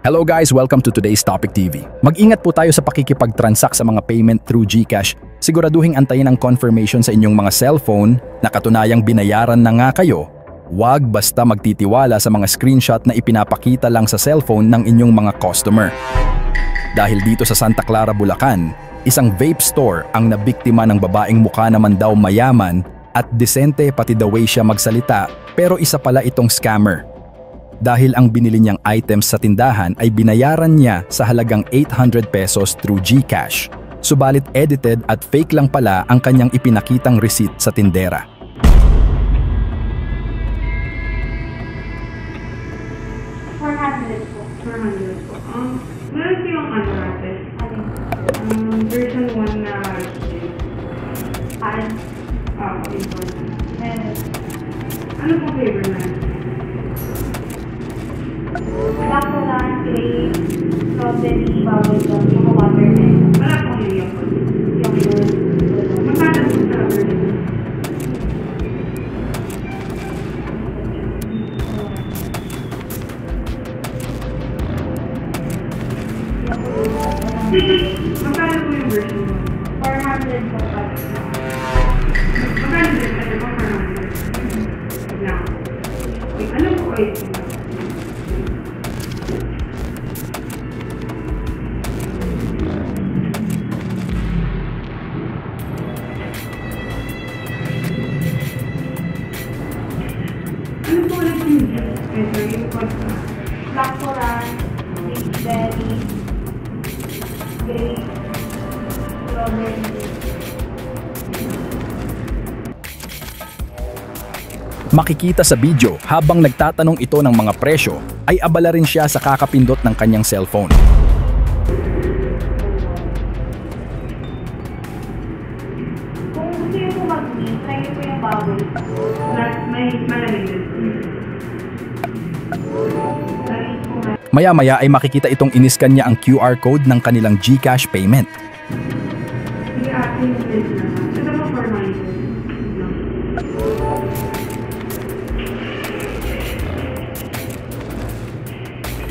Hello guys, welcome to today's Topic TV. Mag-ingat po tayo sa pakikipag-transact sa mga payment through GCash. Siguraduhin antayin ang confirmation sa inyong mga cellphone na katunayang binayaran na nga kayo. Huwag basta magtitiwala sa mga screenshot na ipinapakita lang sa cellphone ng inyong mga customer. Dahil dito sa Santa Clara, Bulacan, isang vape store ang nabiktima ng babaeng mukha naman daw mayaman at disente pati the way siya magsalita, pero isa pala itong scammer. Dahil ang binili niyang items sa tindahan ay binayaran niya sa halagang 800 pesos through GCash. Subalit edited at fake lang pala ang kanyang ipinakitang receipt sa tindera. Meron yung ano natin? Version 1 na ano po flavor na? Chocolate, grape, strawberry, bubblegum, saka watermelon. Wala pong yogurt. Yogurt. Magkano po sa version? Magkano po yung version 400 po pa. Magkano din? Ano po 400? Now. Ano po kayo? Ano po ulit yung ito yung Blackcurrant, raspberry, grape, strawberry. Makikita sa video habang nagtatanong ito ng mga presyo ay abala rin siya sa kakapindot ng kanyang cellphone. Kung gusto nyo po mag-eat, try nyo po yung bubble. may malamig din. Maya-maya ay makikita itong iniskan niya ang QR code ng kanilang GCash payment. Hindi atin yung list naman. Ito po for my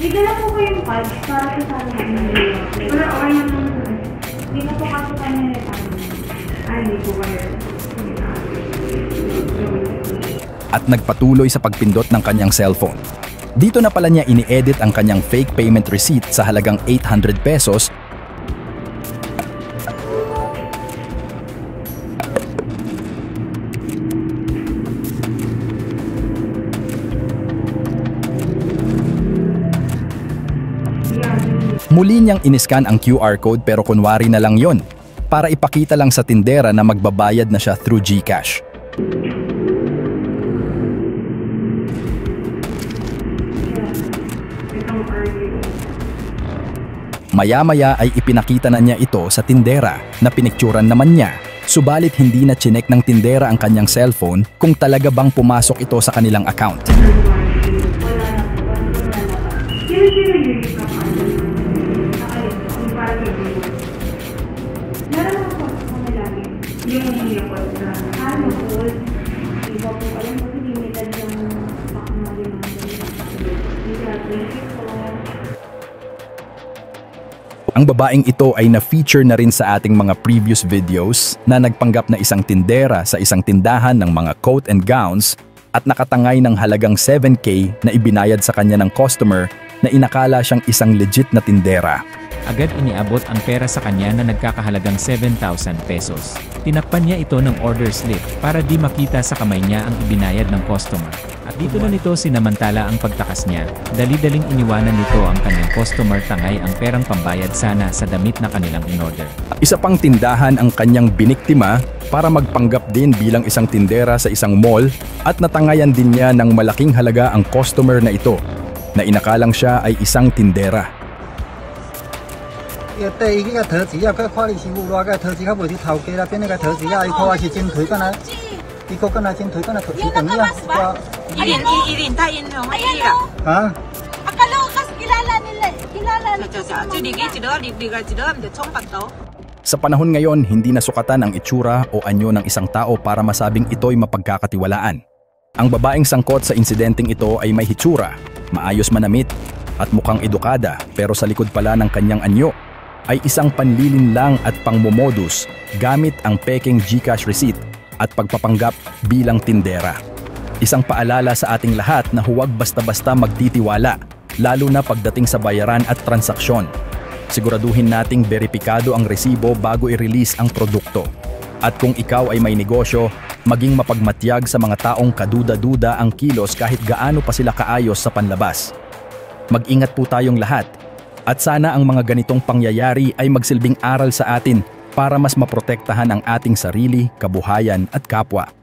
Hindi na po kayong card para sa sana hindi. wala, okay naman. Hindi na po kasi kami retano. Ay, hindi po kayo. At nagpatuloy sa pagpindot ng kanyang cellphone. Dito na pala niya ini-edit ang kanyang fake payment receipt sa halagang 800 pesos . Muli niyang iniskan ang QR code pero kunwari na lang yon para ipakita lang sa tindera na magbabayad na siya through GCash. Maya-maya ay ipinakita na niya ito sa tindera na pinikturan naman niya. Subalit hindi na chinek ng tindera ang kanyang cellphone kung talaga bang pumasok ito sa kanilang account. Sino yung Meron ako kami lagi. yung yakot na Ano po? Iba po alam ko limited yung pakamali natin. Ang babaeng ito ay na-feature na rin sa ating mga previous videos na nagpanggap na isang tindera sa isang tindahan ng mga coat and gowns at nakatangay ng halagang 7K na ibinayad sa kanya ng customer na inakala siyang isang legit na tindera. Agad iniabot ang pera sa kanya na nagkakahalagang 7,000 pesos. Tinakpan niya ito ng order slip para di makita sa kamay niya ang ibinayad ng customer. At dito na nito sinamantala ang pagtakas niya. Dali-daling iniwanan nito ang kanyang customer tangay ang perang pambayad sana sa damit na kanilang in-order. Isa pang tindahan ang kanyang biniktima para magpanggap din bilang isang tindera sa isang mall at natangayan din niya ng malaking halaga ang customer na ito na inakalang siya ay isang tindera. 对伊个投资啊，佮看你是有偌个投资，较袂是头家啦，变那个投资啊，伊看我是真推，敢若伊个敢若真推，敢若投资等伊啊。Irin tayo yung mahira. Ha? Akala ko kasi kilala nila. Kilala nila. Di Sa panahon ngayon, hindi nasukatan ang itsura o anyo ng isang tao para masabing ito'y mapagkakatiwalaan. Ang babaeng sangkot sa insidenteng ito ay may hitsura, maayos manamit, at mukhang edukada pero sa likod pala ng kanyang anyo ay isang panlilinlang at pangmomodus gamit ang peking GCash receipt at pagpapanggap bilang tindera. Isang paalala sa ating lahat na huwag basta-basta magtitiwala, lalo na pagdating sa bayaran at transaksyon. Siguraduhin nating beripikado ang resibo bago i-release ang produkto. At kung ikaw ay may negosyo, maging mapagmatyag sa mga taong kaduda-duda ang kilos kahit gaano pa sila kaayos sa panlabas. Mag-ingat po tayong lahat. At sana ang mga ganitong pangyayari ay magsilbing aral sa atin para mas maprotektahan ang ating sarili, kabuhayan at kapwa.